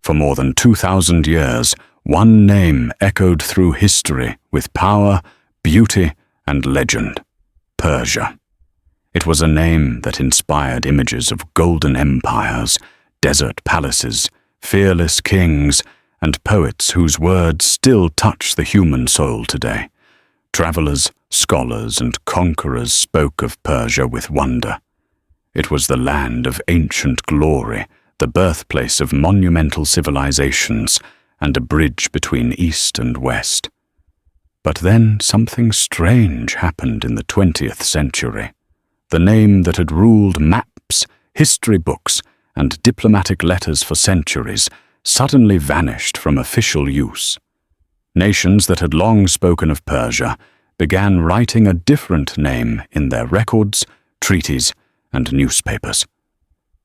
For more than 2,000 years, one name echoed through history with power, beauty, and legend: Persia. It was a name that inspired images of golden empires, desert palaces, fearless kings, and poets whose words still touch the human soul today. Travelers, scholars, and conquerors spoke of Persia with wonder. It was the land of ancient glory, the birthplace of monumental civilizations, and a bridge between East and West. But then something strange happened in the 20th century. The name that had ruled maps, history books, and diplomatic letters for centuries suddenly vanished from official use. Nations that had long spoken of Persia began writing a different name in their records, treaties, and newspapers.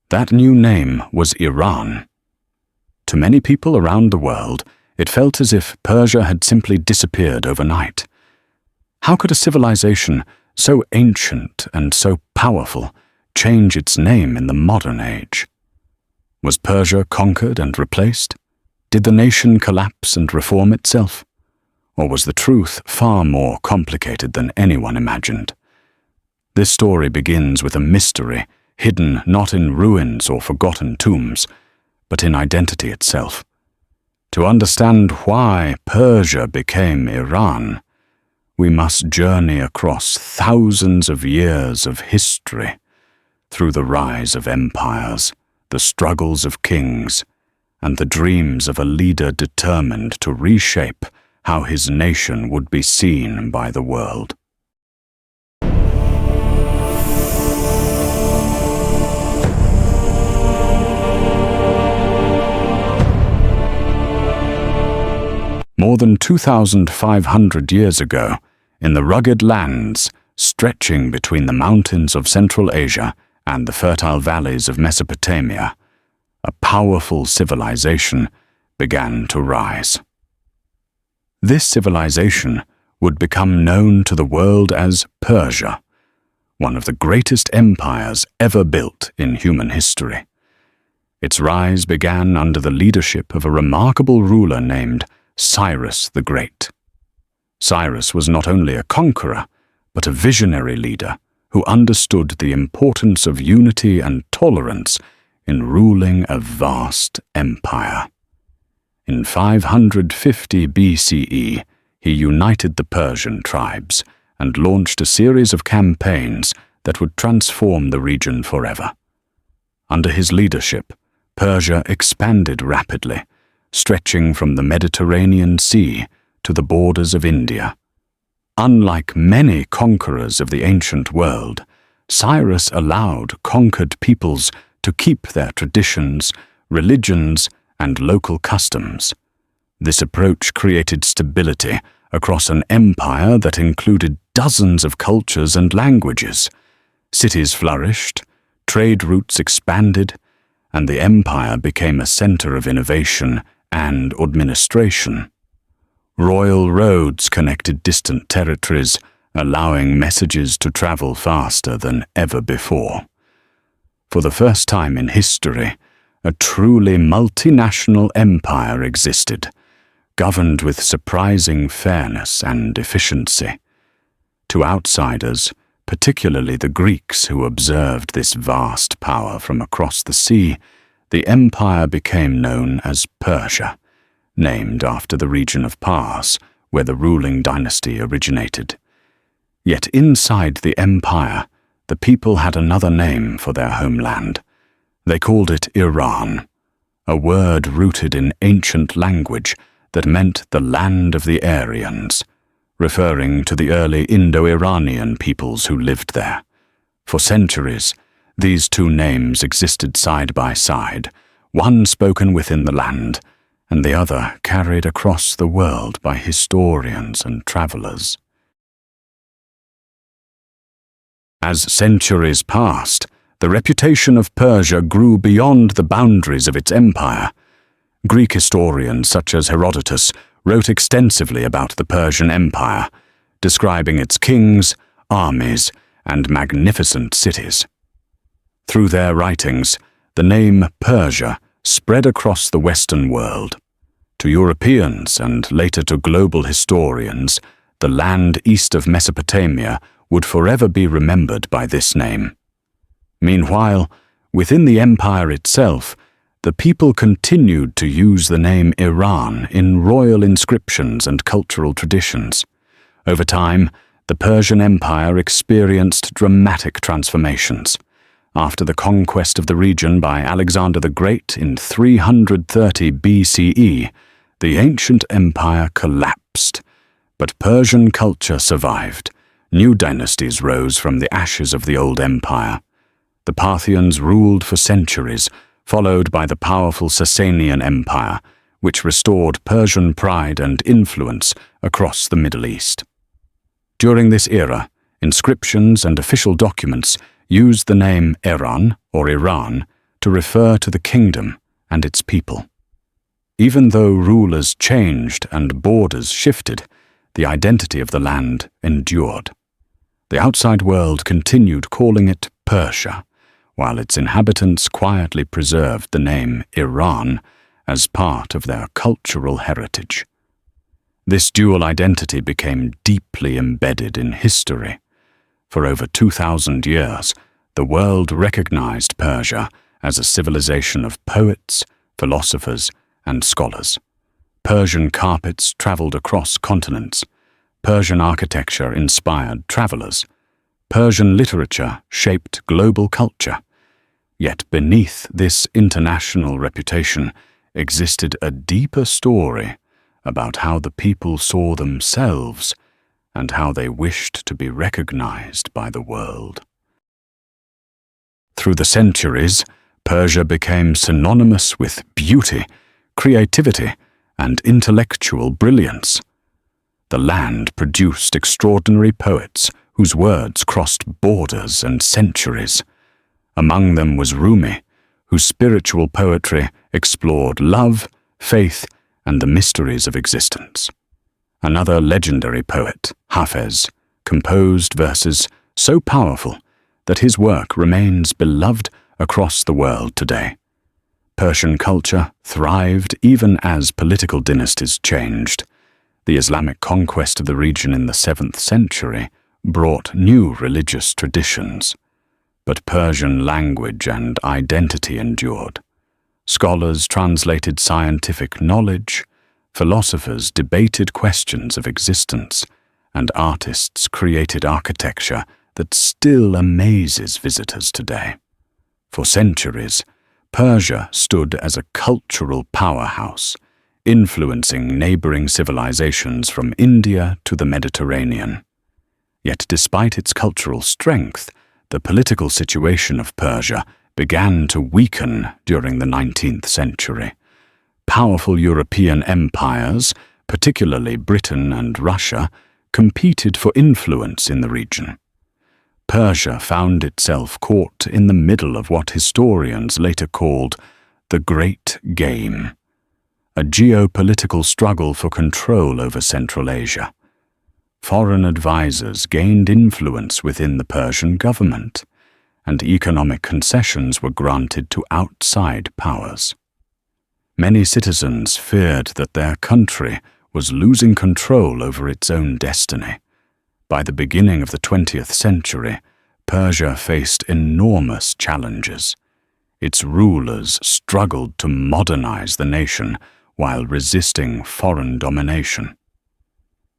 That new name was Iran. To many people around the world, it felt as if Persia had simply disappeared overnight. How could a civilization so ancient and so powerful change its name in the modern age? Was Persia conquered and replaced? Did the nation collapse and reform itself? Or was the truth far more complicated than anyone imagined? This story begins with a mystery hidden not in ruins or forgotten tombs, but in identity itself. To understand why Persia became Iran, we must journey across thousands of years of history, through the rise of empires, the struggles of kings, and the dreams of a leader determined to reshape how his nation would be seen by the world. More than 2,500 years ago, in the rugged lands stretching between the mountains of Central Asia and the fertile valleys of Mesopotamia, a powerful civilization began to rise. This civilization would become known to the world as Persia, one of the greatest empires ever built in human history. Its rise began under the leadership of a remarkable ruler named Cyrus the Great. Cyrus was not only a conqueror, but a visionary leader who understood the importance of unity and tolerance in ruling a vast empire. In 550 BCE, he united the Persian tribes and launched a series of campaigns that would transform the region forever. Under his leadership, Persia expanded rapidly, stretching from the Mediterranean Sea to the borders of India. Unlike many conquerors of the ancient world, Cyrus allowed conquered peoples to keep their traditions, religions, and local customs. This approach created stability across an empire that included dozens of cultures and languages. Cities flourished, trade routes expanded, and the empire became a center of innovation and administration. Royal roads connected distant territories, allowing messages to travel faster than ever before. For the first time in history, a truly multinational empire existed, governed with surprising fairness and efficiency. To outsiders, particularly the Greeks who observed this vast power from across the sea, the empire became known as Persia, named after the region of Pars, where the ruling dynasty originated. Yet inside the empire, the people had another name for their homeland. They called it Iran, a word rooted in ancient language that meant the land of the Aryans, referring to the early Indo-Iranian peoples who lived there. For centuries, these two names existed side by side, one spoken within the land, and the other carried across the world by historians and travelers. As centuries passed, the reputation of Persia grew beyond the boundaries of its empire. Greek historians such as Herodotus wrote extensively about the Persian Empire, describing its kings, armies, and magnificent cities. Through their writings, the name Persia spread across the Western world. To Europeans and later to global historians, the land east of Mesopotamia would forever be remembered by this name. Meanwhile, within the empire itself, the people continued to use the name Iran in royal inscriptions and cultural traditions. Over time, the Persian Empire experienced dramatic transformations. After the conquest of the region by Alexander the Great in 330 BCE, the ancient empire collapsed. But Persian culture survived. New dynasties rose from the ashes of the old empire. The Parthians ruled for centuries, followed by the powerful Sasanian Empire, which restored Persian pride and influence across the Middle East. During this era, inscriptions and official documents used the name Iran or Iran to refer to the kingdom and its people. Even though rulers changed and borders shifted, the identity of the land endured. The outside world continued calling it Persia, while its inhabitants quietly preserved the name Iran as part of their cultural heritage. This dual identity became deeply embedded in history. For over 2,000 years, the world recognized Persia as a civilization of poets, philosophers, and scholars. Persian carpets traveled across continents. Persian architecture inspired travelers. Persian literature shaped global culture. Yet beneath this international reputation existed a deeper story about how the people saw themselves and how they wished to be recognized by the world. Through the centuries, Persia became synonymous with beauty, creativity, and intellectual brilliance. The land produced extraordinary poets whose words crossed borders and centuries. Among them was Rumi, whose spiritual poetry explored love, faith, and the mysteries of existence. Another legendary poet, Hafez, composed verses so powerful that his work remains beloved across the world today. Persian culture thrived even as political dynasties changed. The Islamic conquest of the region in the 7th century brought new religious traditions, but Persian language and identity endured. Scholars translated scientific knowledge, philosophers debated questions of existence, and artists created architecture that still amazes visitors today. For centuries, Persia stood as a cultural powerhouse, influencing neighboring civilizations from India to the Mediterranean. Yet despite its cultural strength, the political situation of Persia began to weaken during the 19th century. Powerful European empires, particularly Britain and Russia, competed for influence in the region. Persia found itself caught in the middle of what historians later called the Great Game, a geopolitical struggle for control over Central Asia. Foreign advisors gained influence within the Persian government, and economic concessions were granted to outside powers. Many citizens feared that their country was losing control over its own destiny. By the beginning of the 20th century, Persia faced enormous challenges. Its rulers struggled to modernize the nation while resisting foreign domination.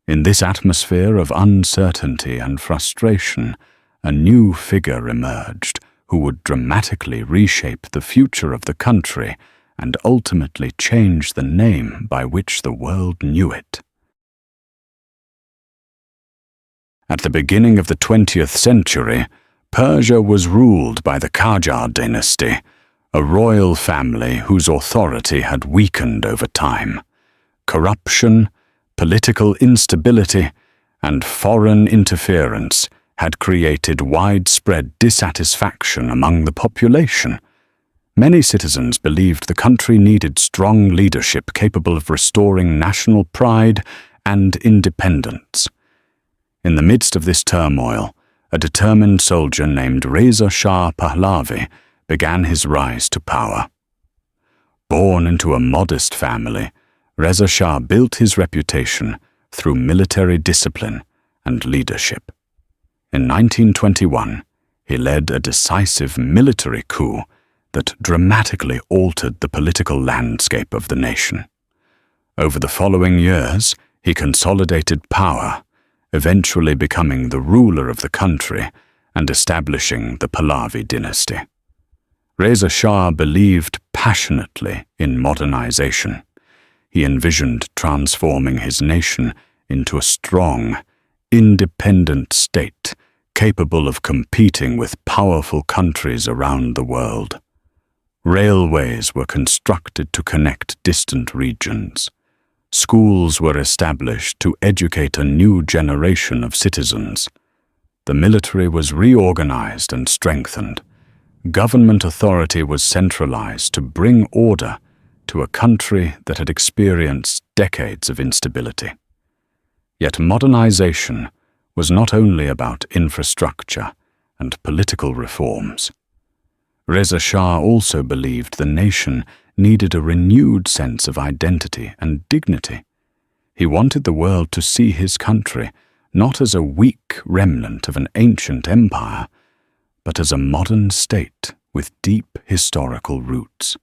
In this atmosphere of uncertainty and frustration, a new figure emerged who would dramatically reshape the future of the country and ultimately change the name by which the world knew it. At the beginning of the 20th century, Persia was ruled by the Qajar dynasty, a royal family whose authority had weakened over time. Corruption, political instability, and foreign interference had created widespread dissatisfaction among the population. Many citizens believed the country needed strong leadership capable of restoring national pride and independence. In the midst of this turmoil, a determined soldier named Reza Shah Pahlavi began his rise to power. Born into a modest family, Reza Shah built his reputation through military discipline and leadership. In 1921, he led a decisive military coup that dramatically altered the political landscape of the nation. Over the following years, he consolidated power, eventually becoming the ruler of the country and establishing the Pahlavi dynasty. Reza Shah believed passionately in modernization. He envisioned transforming his nation into a strong, independent state capable of competing with powerful countries around the world. Railways were constructed to connect distant regions. Schools were established to educate a new generation of citizens. The military was reorganized and strengthened. Government authority was centralized to bring order to a country that had experienced decades of instability. Yet modernization was not only about infrastructure and political reforms. Reza Shah also believed the nation needed a renewed sense of identity and dignity. He wanted the world to see his country not as a weak remnant of an ancient empire, but as a modern state with deep historical roots.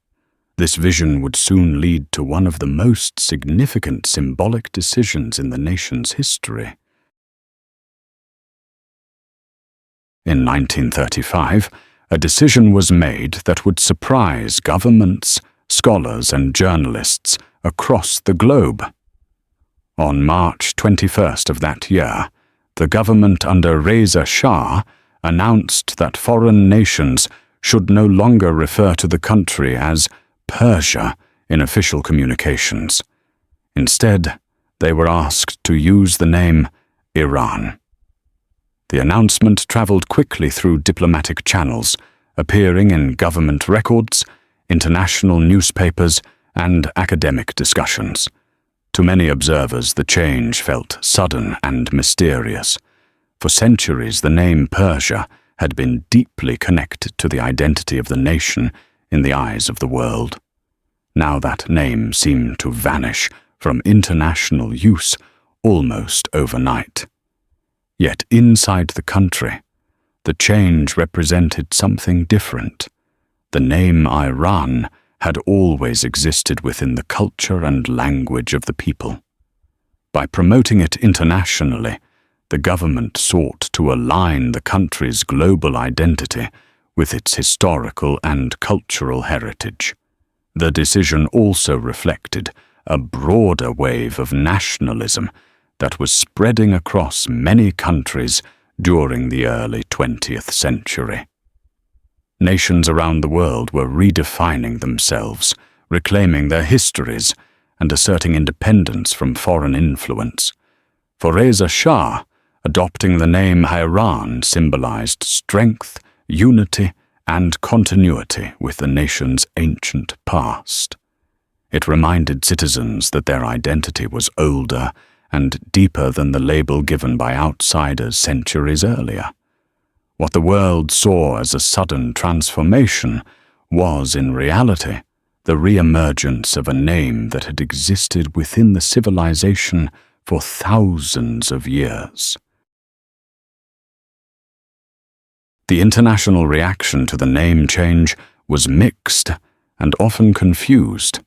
This vision would soon lead to one of the most significant symbolic decisions in the nation's history. In 1935, a decision was made that would surprise governments, scholars, and journalists across the globe. On March 21st of that year, the government under Reza Shah announced that foreign nations should no longer refer to the country as Persia in official communications. Instead, they were asked to use the name Iran. The announcement traveled quickly through diplomatic channels, appearing in government records, international newspapers, and academic discussions. To many observers, the change felt sudden and mysterious. For centuries, the name Persia had been deeply connected to the identity of the nation in the eyes of the world. Now that name seemed to vanish from international use almost overnight. Yet inside the country, the change represented something different. The name Iran had always existed within the culture and language of the people. By promoting it internationally, the government sought to align the country's global identity with its historical and cultural heritage. The decision also reflected a broader wave of nationalism that was spreading across many countries during the early 20th century. Nations around the world were redefining themselves, reclaiming their histories, and asserting independence from foreign influence. For Reza Shah, adopting the name Iran symbolized strength, unity, and continuity with the nation's ancient past. It reminded citizens that their identity was older and deeper than the label given by outsiders centuries earlier. What the world saw as a sudden transformation was, in reality, the re-emergence of a name that had existed within the civilization for thousands of years. The international reaction to the name change was mixed and often confused.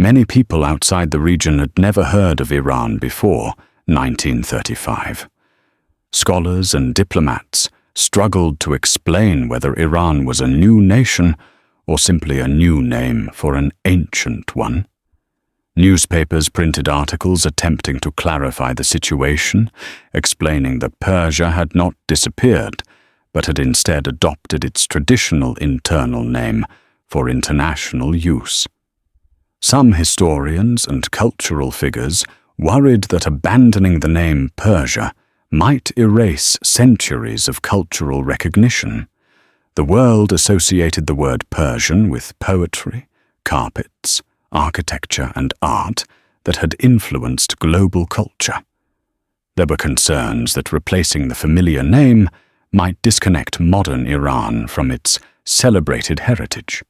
Many people outside the region had never heard of Iran before 1935. Scholars and diplomats struggled to explain whether Iran was a new nation or simply a new name for an ancient one. Newspapers printed articles attempting to clarify the situation, explaining that Persia had not disappeared, but had instead adopted its traditional internal name for international use. Some historians and cultural figures worried that abandoning the name Persia might erase centuries of cultural recognition. The world associated the word Persian with poetry, carpets, architecture, and art that had influenced global culture. There were concerns that replacing the familiar name might disconnect modern Iran from its celebrated heritage.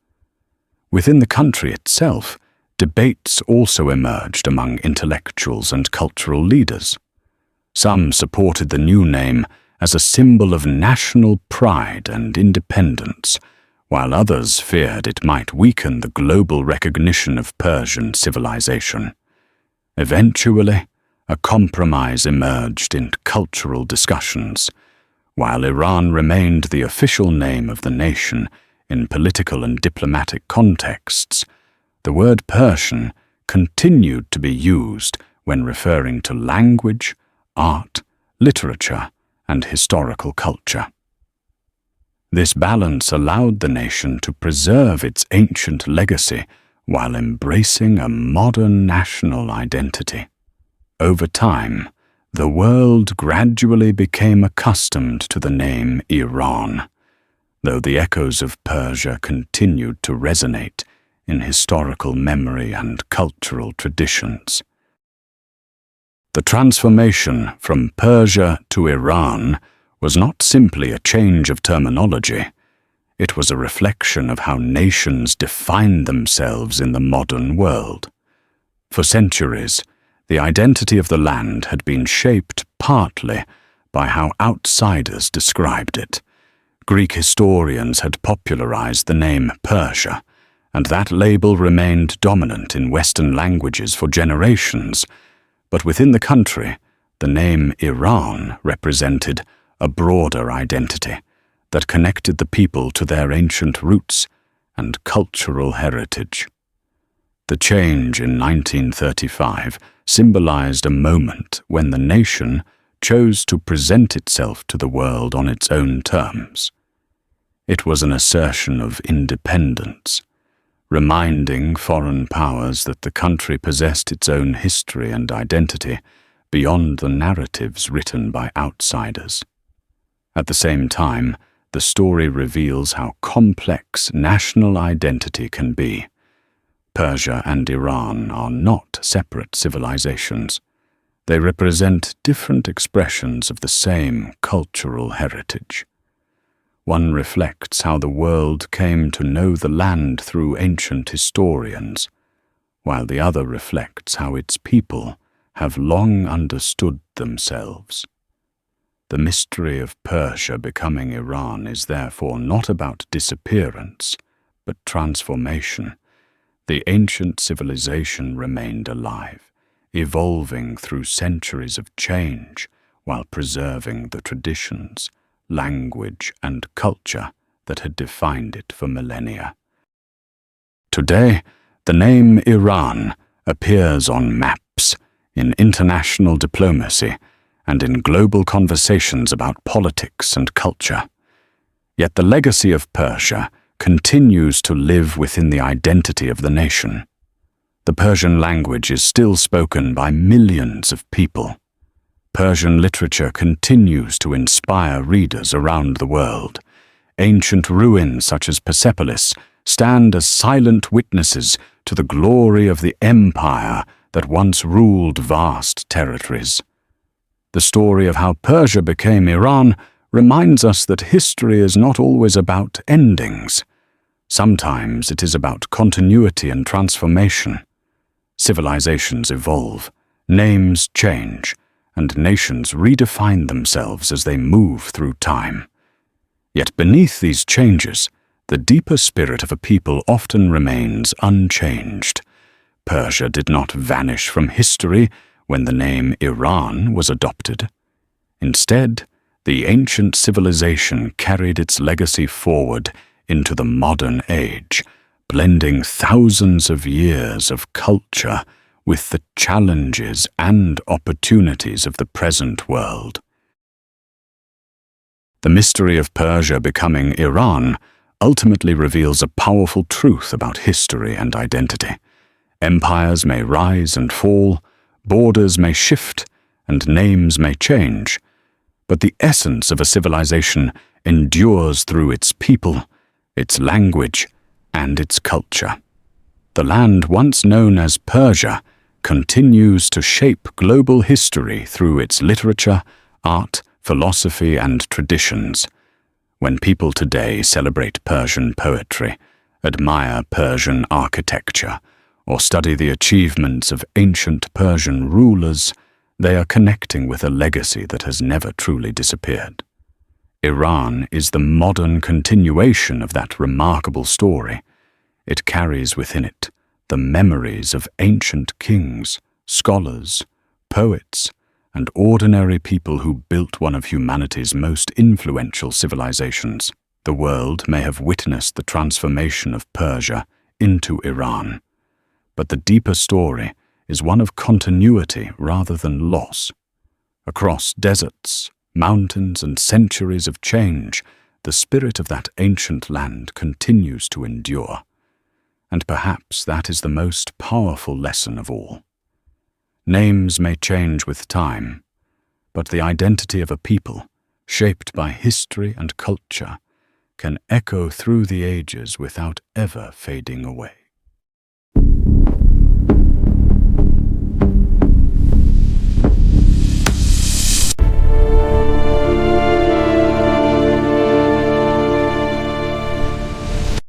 Within the country itself, debates also emerged among intellectuals and cultural leaders. Some supported the new name as a symbol of national pride and independence, while others feared it might weaken the global recognition of Persian civilization. Eventually, a compromise emerged in cultural discussions. While Iran remained the official name of the nation in political and diplomatic contexts, the word Persian continued to be used when referring to language, art, literature, and historical culture. This balance allowed the nation to preserve its ancient legacy while embracing a modern national identity. Over time, the world gradually became accustomed to the name Iran, though the echoes of Persia continued to resonate in historical memory and cultural traditions. The transformation from Persia to Iran was not simply a change of terminology. It was a reflection of how nations define themselves in the modern world. For centuries, the identity of the land had been shaped partly by how outsiders described it. Greek historians had popularized the name Persia, and that label remained dominant in Western languages for generations. But within the country, the name Iran represented a broader identity that connected the people to their ancient roots and cultural heritage. The change in 1935 symbolized a moment when the nation chose to present itself to the world on its own terms. It was an assertion of independence, reminding foreign powers that the country possessed its own history and identity beyond the narratives written by outsiders. At the same time, the story reveals how complex national identity can be. Persia and Iran are not separate civilizations. They represent different expressions of the same cultural heritage. One reflects how the world came to know the land through ancient historians, while the other reflects how its people have long understood themselves. The mystery of Persia becoming Iran is therefore not about disappearance, but transformation. The ancient civilization remained alive, evolving through centuries of change while preserving the traditions, language, and culture that had defined it for millennia. Today, the name Iran appears on maps, in international diplomacy, and in global conversations about politics and culture. Yet the legacy of Persia continues to live within the identity of the nation. The Persian language is still spoken by millions of people. Persian literature continues to inspire readers around the world. Ancient ruins such as Persepolis stand as silent witnesses to the glory of the empire that once ruled vast territories. The story of how Persia became Iran reminds us that history is not always about endings. Sometimes it is about continuity and transformation. Civilizations evolve, names change, and nations redefine themselves as they move through time. Yet beneath these changes, the deeper spirit of a people often remains unchanged. Persia did not vanish from history when the name Iran was adopted. Instead, the ancient civilization carried its legacy forward into the modern age, blending thousands of years of culture with the challenges and opportunities of the present world. The mystery of Persia becoming Iran ultimately reveals a powerful truth about history and identity. Empires may rise and fall, borders may shift, and names may change, but the essence of a civilization endures through its people, its language, and its culture. The land once known as Persia continues to shape global history through its literature, art, philosophy, and traditions. When people today celebrate Persian poetry, admire Persian architecture, or study the achievements of ancient Persian rulers, they are connecting with a legacy that has never truly disappeared. Iran is the modern continuation of that remarkable story. It carries within it the memories of ancient kings, scholars, poets, and ordinary people who built one of humanity's most influential civilizations. The world may have witnessed the transformation of Persia into Iran, but the deeper story is one of continuity rather than loss. Across deserts, mountains, and centuries of change, the spirit of that ancient land continues to endure. And perhaps that is the most powerful lesson of all. Names may change with time, but the identity of a people, shaped by history and culture, can echo through the ages without ever fading away.